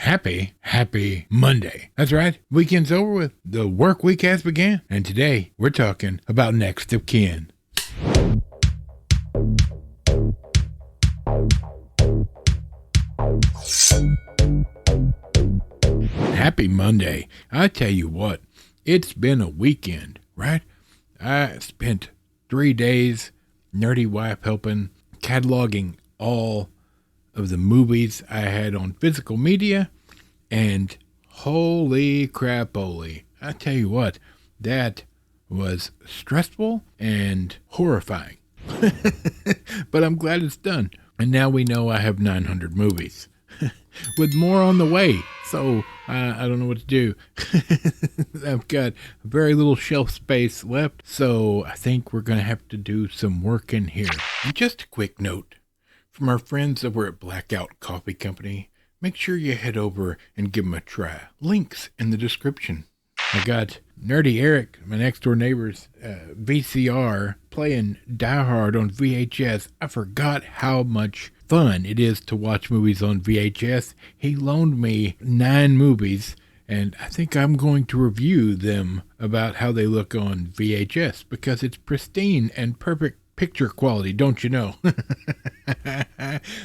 Happy Monday. That's right. Weekend's over with. The work week has begun. And today we're talking about Next of Kin. Happy Monday. I tell you what, it's been a weekend, right? I spent 3 days, nerdy wife helping, cataloging all of the movies I had on physical media, and holy crapoly. I tell you what, that was stressful and horrifying. But I'm glad it's done. And now we know I have 900 movies. With more on the way. So I don't know what to do. I've got very little shelf space left. So I think we're going to have to do some work in here. And just a quick note from our friends over at Blackout Coffee Company. Make sure you head over and give them a try. Links in the description. I got Nerdy Eric, my next door neighbor's VCR, playing Die Hard on VHS. I forgot how much fun it is to watch movies on VHS. He loaned me 9 movies, and I think I'm going to review them about how they look on VHS because it's pristine and perfect picture quality, don't you know?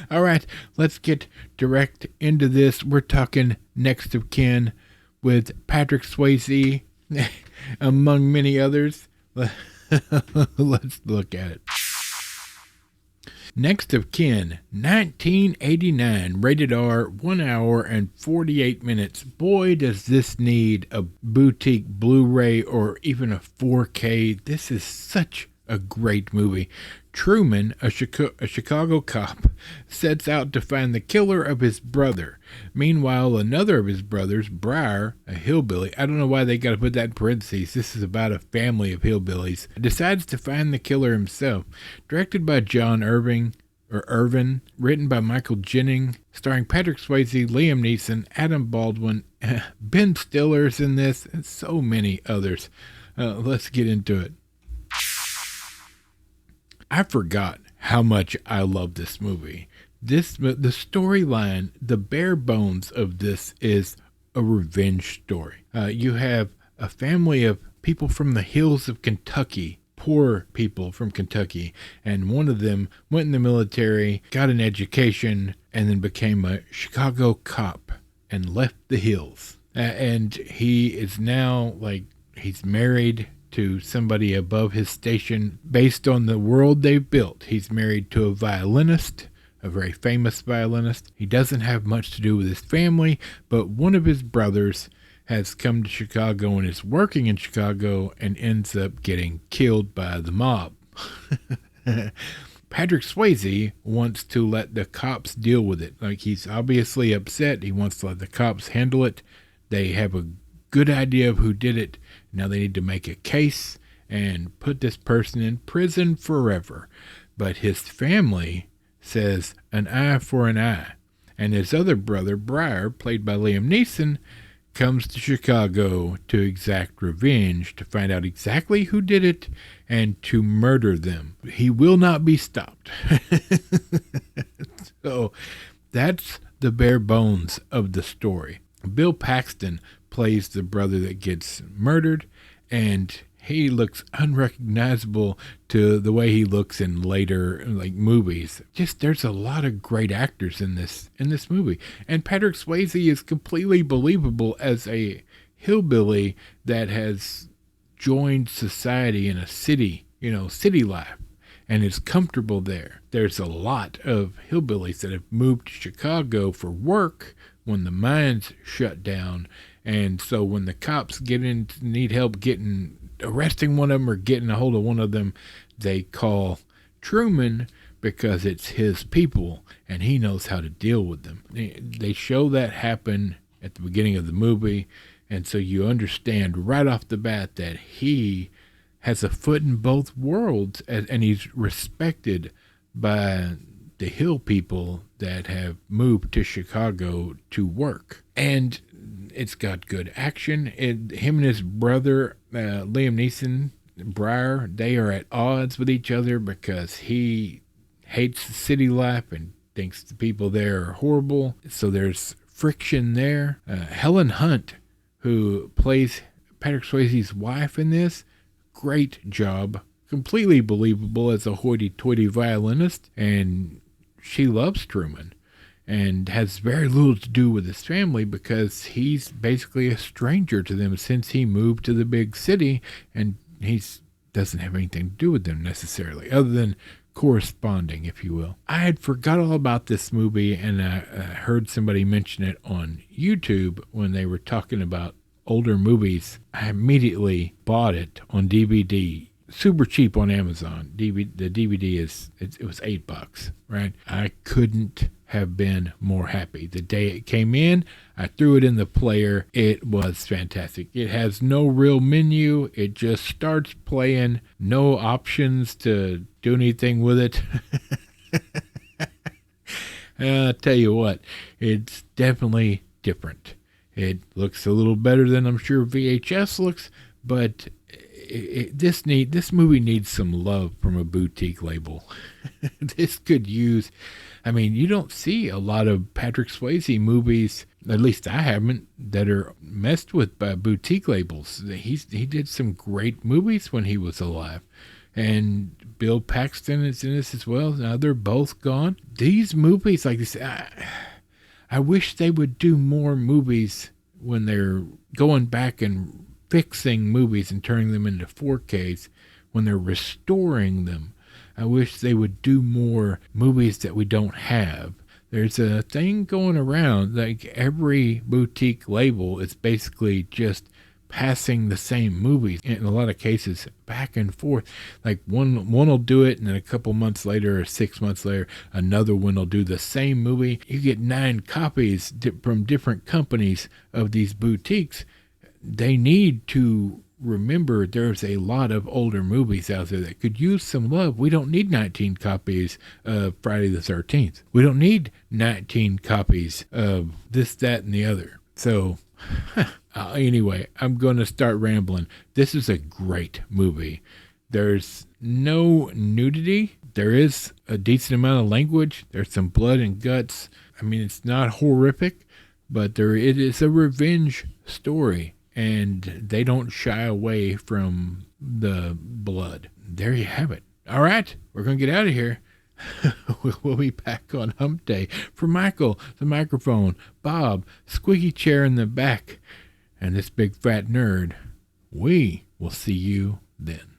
All right, let's get direct into this. We're talking Next of Kin with Patrick Swayze, among many others. Let's look at it. Next of Kin, 1989, rated R, 1 hour and 48 minutes. Boy, does this need a boutique Blu-ray or even a 4K. This is such a great movie. Truman, a Chicago cop, sets out to find the killer of his brother. Meanwhile, another of his brothers, Briar, a hillbilly, I don't know why they got to put that in parentheses, this is about a family of hillbillies, decides to find the killer himself. Directed by John Irvin, written by Michael Jennings, starring Patrick Swayze, Liam Neeson, Adam Baldwin, Ben Stiller's in this, and so many others. Let's get into it. I forgot how much I love this movie. The storyline, the bare bones of this is a revenge story. You have a family of people from the hills of Kentucky, poor people from Kentucky, and one of them went in the military, got an education, and then became a Chicago cop and left the hills. And he is now he's married to somebody above his station based on the world they've built. He's married to a violinist, a very famous violinist. He doesn't have much to do with his family, but one of his brothers has come to Chicago and is working in Chicago and ends up getting killed by the mob. Patrick Swayze wants to let the cops deal with it. He's obviously upset. He wants to let the cops handle it. They have a good idea of who did it. Now they need to make a case and put this person in prison forever. But his family says an eye for an eye. And his other brother, Briar, played by Liam Neeson, comes to Chicago to exact revenge, to find out exactly who did it and to murder them. He will not be stopped. So that's the bare bones of the story. Bill Paxton plays the brother that gets murdered, and he looks unrecognizable to the way he looks in later movies. Just there's a lot of great actors in this movie, and Patrick Swayze is completely believable as a hillbilly that has joined society in a city, city life, and is comfortable there. There's a lot of hillbillies that have moved to Chicago for work when the mines shut down. And so when the cops need help arresting one of them or getting a hold of one of them, they call Truman because it's his people and he knows how to deal with them. They show that happen at the beginning of the movie. And so you understand right off the bat that he has a foot in both worlds, and he's respected by the hill people that have moved to Chicago to work. And it's got good action. Him and his brother, Liam Neeson, Briar, they are at odds with each other because he hates the city life and thinks the people there are horrible. So there's friction there. Helen Hunt, who plays Patrick Swayze's wife in this, great job. Completely believable as a hoity-toity violinist, and she loves Truman and has very little to do with his family because he's basically a stranger to them since he moved to the big city, and he doesn't have anything to do with them necessarily, other than corresponding, if you will. I had forgot all about this movie, and I heard somebody mention it on YouTube when they were talking about older movies. I immediately bought it on DVD. Super cheap on Amazon. The DVD it was $8, right? I couldn't have been more happy. The day it came in, I threw it in the player. It was fantastic. It has no real menu. It just starts playing. No options to do anything with it. I'll tell you what, it's definitely different. It looks a little better than I'm sure VHS looks, but this movie needs some love from a boutique label. This could use, I mean, you don't see a lot of Patrick Swayze movies, at least I haven't, that are messed with by boutique labels. He did some great movies when he was alive. And Bill Paxton is in this as well. Now they're both gone. These movies like this, I wish they would do more movies when they're going back and fixing movies and turning them into 4Ks, when they're restoring them. I wish they would do more movies that we don't have. There's a thing going around, like every boutique label is basically just passing the same movies, in a lot of cases back and forth. Like one will do it, and then a couple months later or 6 months later, another one will do the same movie. You get 9 copies from different companies of these boutiques. They need to remember there's a lot of older movies out there that could use some love. We don't need 19 copies of Friday the 13th. We don't need 19 copies of this, that, and the other. So, anyway, I'm going to start rambling. This is a great movie. There's no nudity. There is a decent amount of language. There's some blood and guts. I mean, it's not horrific, but it is a revenge story. And they don't shy away from the blood. There you have it. All right, we're going to get out of here. We'll be back on Hump Day. For Michael, the microphone, Bob, squeaky chair in the back, and this big fat nerd, we will see you then.